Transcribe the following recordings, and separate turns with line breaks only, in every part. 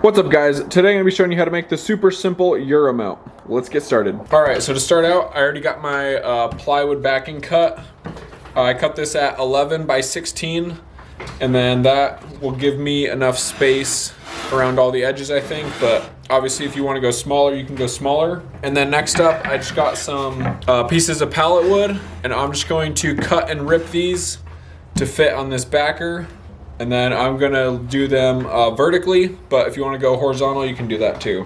What's up guys? Today I'm going to be showing you how to make the super simple Euro mount. Let's get started. Alright, so to start out, I already got my plywood backing cut. I cut this at 11 by 16, and then that will give me enough space around all the edges, I think, but obviously if you want to go smaller, you can go smaller. And then next up, I just got some pieces of pallet wood, and I'm just going to cut and rip these to fit on this backer. And then I'm gonna do them vertically, but if you wanna go horizontal, you can do that too.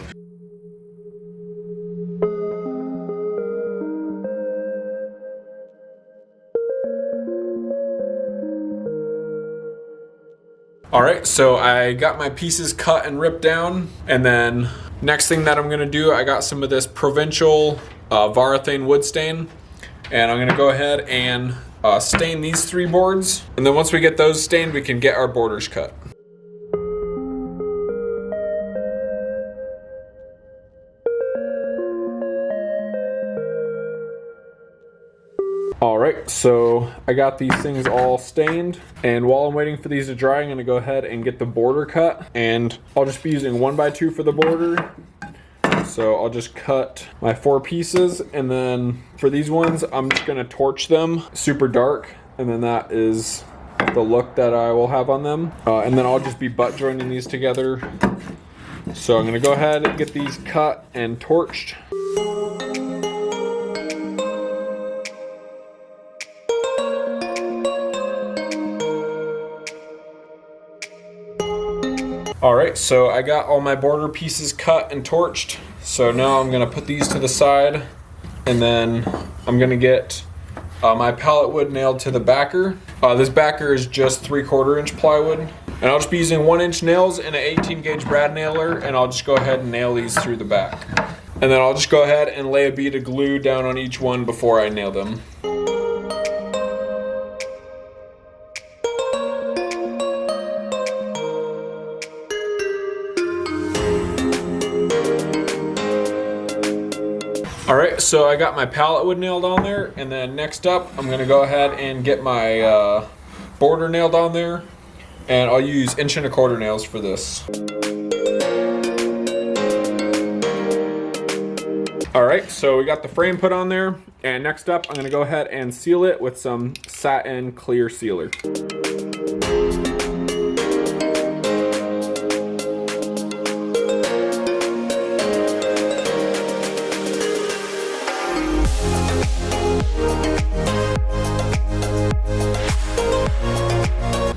All right, so I got my pieces cut and ripped down. And then next thing that I'm gonna do, I got some of this Provincial Varathane wood stain. And I'm gonna go ahead and stain these 3 boards, and then once we get those stained, we can get our borders cut. All right, so I got these things all stained, and while I'm waiting for these to dry, I'm gonna go ahead and get the border cut, and I'll just be using 1x2 for the border. So I'll just cut my 4 pieces, and then for these ones, I'm just gonna torch them super dark, and then that is the look that I will have on them. And then I'll just be butt joining these together. So I'm gonna go ahead and get these cut and torched. All right, so I got all my border pieces cut and torched. So now I'm gonna put these to the side, and then I'm gonna get my pallet wood nailed to the backer. This backer is just 3/4 inch plywood. And I'll just be using 1-inch nails and an 18 gauge brad nailer, and I'll just go ahead and nail these through the back. And then I'll just go ahead and lay a bead of glue down on each one before I nail them. All right, so I got my pallet wood nailed on there, and then next up, I'm gonna go ahead and get my border nailed on there, and I'll use 1¼ nails for this. All right, so we got the frame put on there, and next up, I'm gonna go ahead and seal it with some satin clear sealer.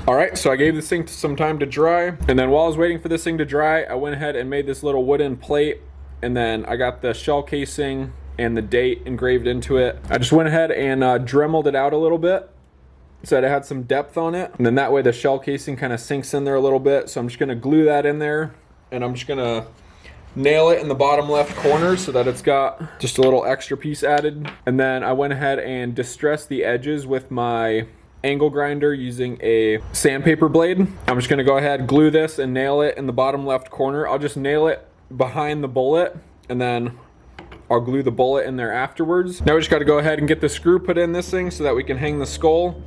All right, so I gave this thing some time to dry, and then while I was waiting for this thing to dry, I went ahead and made this little wooden plate, and then I got the shell casing and the date engraved into it. I just went ahead and dremeled it out a little bit so that it had some depth on it, and then that way the shell casing kind of sinks in there a little bit. So I'm just gonna glue that in there, and I'm just gonna nail it in the bottom left corner so that it's got just a little extra piece added. And then I went ahead and distressed the edges with my angle grinder using a sandpaper blade. I'm just gonna go ahead, glue this, and nail it in the bottom left corner. I'll just nail it behind the bullet, and then I'll glue the bullet in there afterwards. Now we just gotta go ahead and get the screw put in this thing so that we can hang the skull.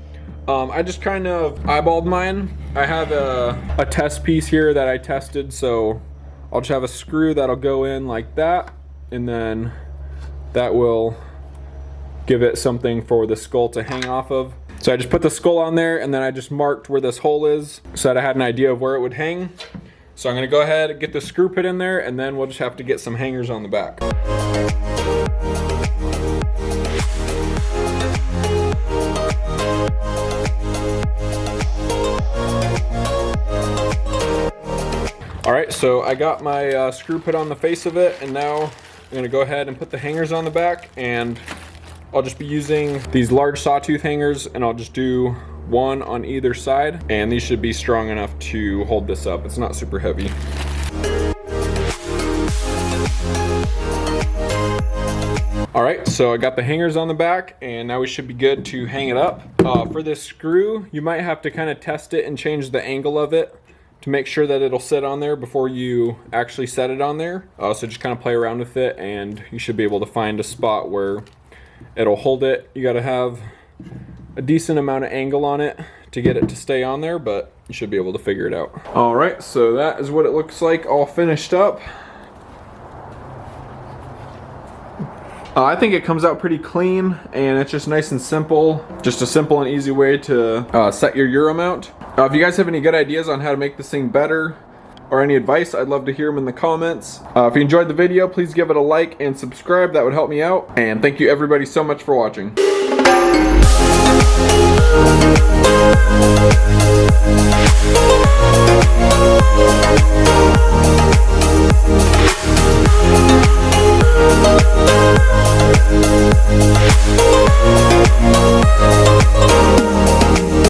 I just kind of eyeballed mine. I have a test piece here that I tested, so I'll just have a screw that'll go in like that, and then that will give it something for the skull to hang off of. So I just put the skull on there, and then I just marked where this hole is so that I had an idea of where it would hang. So I'm gonna go ahead and get the screw put in there, and then we'll just have to get some hangers on the back. All right, so I got my screw put on the face of it, and now I'm gonna go ahead and put the hangers on the back, and I'll just be using these large sawtooth hangers, and I'll just do 1 on either side, and these should be strong enough to hold this up. It's not super heavy. All right, so I got the hangers on the back, and now we should be good to hang it up. For this screw, you might have to kind of test it and change the angle of it to make sure that it'll sit on there before you actually set it on there. So just kind of play around with it, and you should be able to find a spot where it'll hold it. You got to have a decent amount of angle on it to get it to stay on there, but you should be able to figure it out. All right, so that is what it looks like all finished up. I think it comes out pretty clean, and it's just nice and simple. Just a simple and easy way to set your Euro mount. If you guys have any good ideas on how to make this thing better, or any advice, I'd love to hear them in the comments. If you enjoyed the video, please give it a like and subscribe. That would help me out. And thank you everybody so much for watching.